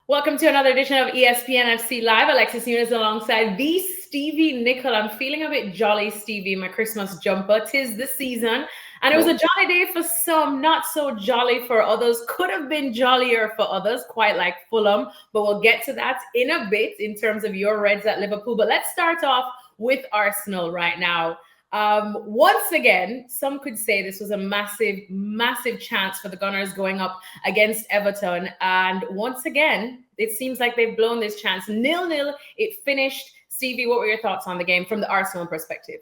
Welcome to another edition of ESPN FC Live. Alexis Nunes alongside the Stevie Nicol. I'm feeling a bit jolly, Stevie, in my Christmas jumper. 'Tis the season. And it was a jolly day for some, not so jolly for others. Could have been jollier for others, quite like Fulham. But we'll get to that in a bit in terms of your Reds at Liverpool. But let's start off with Arsenal right now. Once again, some could say this was a massive chance for the Gunners going up against Everton. And once again, it seems like they've blown this chance. 0-0, it finished. Stevie, what were your thoughts on the game from the Arsenal perspective?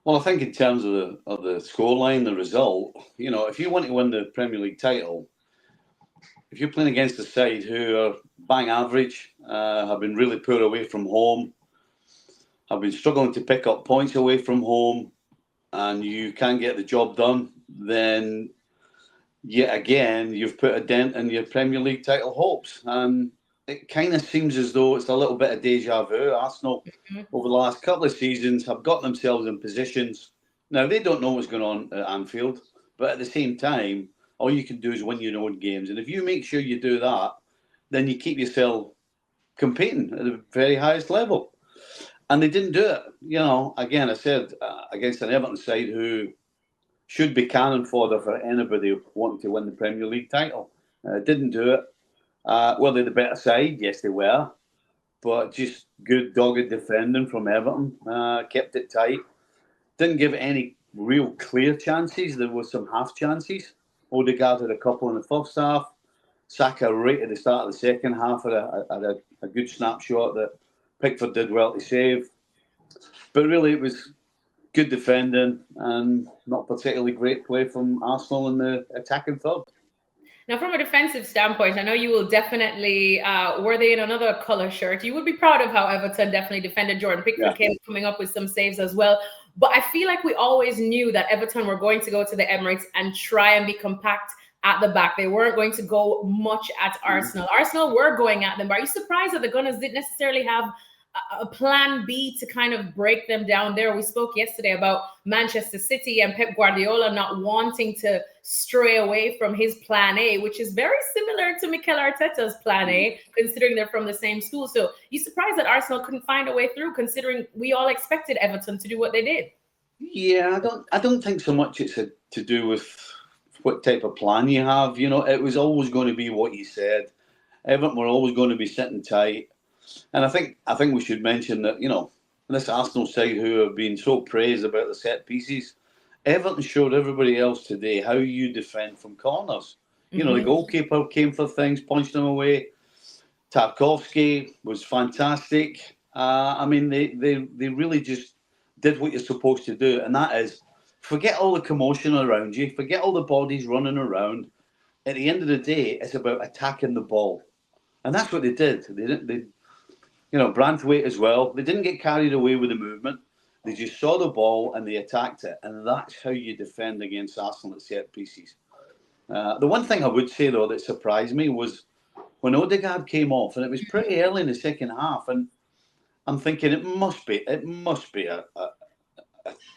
Well, I think in terms of the scoreline, the result, if you want to win the Premier League title, if you're playing against a side who are bang average, have been really poor away from home, have been struggling to pick up points away from home, and you can't get the job done, then yet again, you've put a dent in your Premier League title hopes. And it kind of seems as though it's a little bit of deja vu. Arsenal, over the last couple of seasons, have got themselves in positions. Now, they don't know what's going on at Anfield, but at the same time, all you can do is win your own games. And if you make sure you do that, then you keep yourself competing at the very highest level. And they didn't do it. Again, I said, against an Everton side who should be cannon fodder for anybody wanting to win the Premier League title. Didn't do it. Were they the better side? Yes, they were. But just good, dogged defending from Everton. Kept it tight. Didn't give any real clear chances. There were some half chances. Odegaard had a couple in the first half. Saka right at the start of the second half had a good snapshot that Pickford did well to save. But really, it was good defending and not particularly great play from Arsenal in the attacking third. Now, from a defensive standpoint, I know you will definitely, were they in another colour shirt, you would be proud of how Everton definitely defended. Jordan Pickford coming up with some saves as well. But I feel like we always knew that Everton were going to go to the Emirates and try and be compact at the back. They weren't going to go much at Arsenal. Arsenal were going at them. But are you surprised that the Gunners didn't necessarily have a plan B to kind of break them down there? We spoke yesterday about Manchester City and Pep Guardiola not wanting to stray away from his plan A, which is very similar to Mikel Arteta's plan A, considering they're from the same school. So you surprised that Arsenal couldn't find a way through, considering we all expected Everton to do what they did? Yeah, I don't think so much it's to do with what type of plan you have. It was always going to be what you said. Everton were always going to be sitting tight. And I think we should mention that, this Arsenal side who have been so praised about the set pieces, Everton showed everybody else today how you defend from corners. The goalkeeper came for things, punched them away. Tarkowski was fantastic. They really just did what you're supposed to do, and that is forget all the commotion around you, forget all the bodies running around. At the end of the day, it's about attacking the ball. And that's what they did. They Branthwaite as well. They didn't get carried away with the movement. They just saw the ball and they attacked it. And that's how you defend against Arsenal at set pieces. The one thing I would say, though, that surprised me was when Odegaard came off, and it was pretty early in the second half, and I'm thinking it must be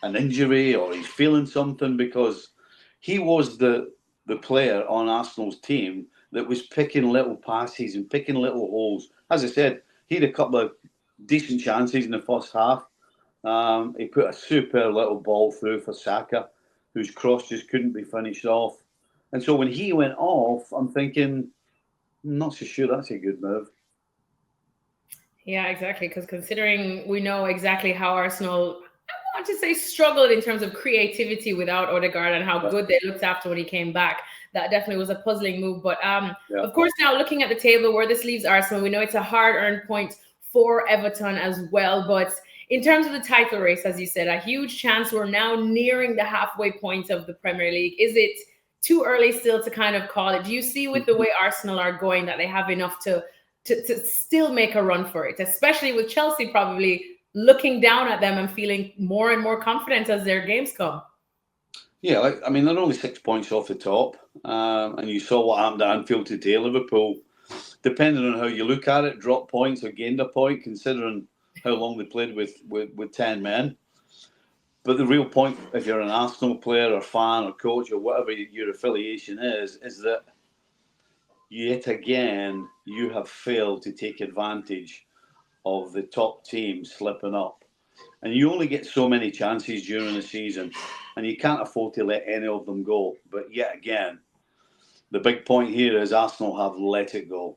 an injury or he's feeling something, because he was the player on Arsenal's team that was picking little passes and picking little holes. As I said, he had a couple of decent chances in the first half. He put a super little ball through for Saka, whose cross just couldn't be finished off. And so when he went off, I'm thinking, I'm not so sure that's a good move. Yeah, exactly. Because considering we know exactly how Arsenal, I want to say, struggled in terms of creativity without Odegaard and how good they looked after when he came back. That definitely was a puzzling move. But of course, now looking at the table where this leaves Arsenal, we know it's a hard-earned point for Everton as well. But in terms of the title race, as you said, a huge chance. We're now nearing the halfway point of the Premier League. Is it too early still to kind of call it? Do you see with the way Arsenal are going that they have enough to still make a run for it, especially with Chelsea probably looking down at them and feeling more and more confident as their games come? Yeah, they're only 6 points off the top. And you saw what happened at Anfield today. Liverpool, depending on how you look at it, dropped points or gained a point, considering how long they played with 10 men. But the real point, if you're an Arsenal player or fan or coach or whatever your affiliation is that yet again, you have failed to take advantage of the top team slipping up. And you only get so many chances during the season, and you can't afford to let any of them go. But yet again, the big point here is Arsenal have let it go.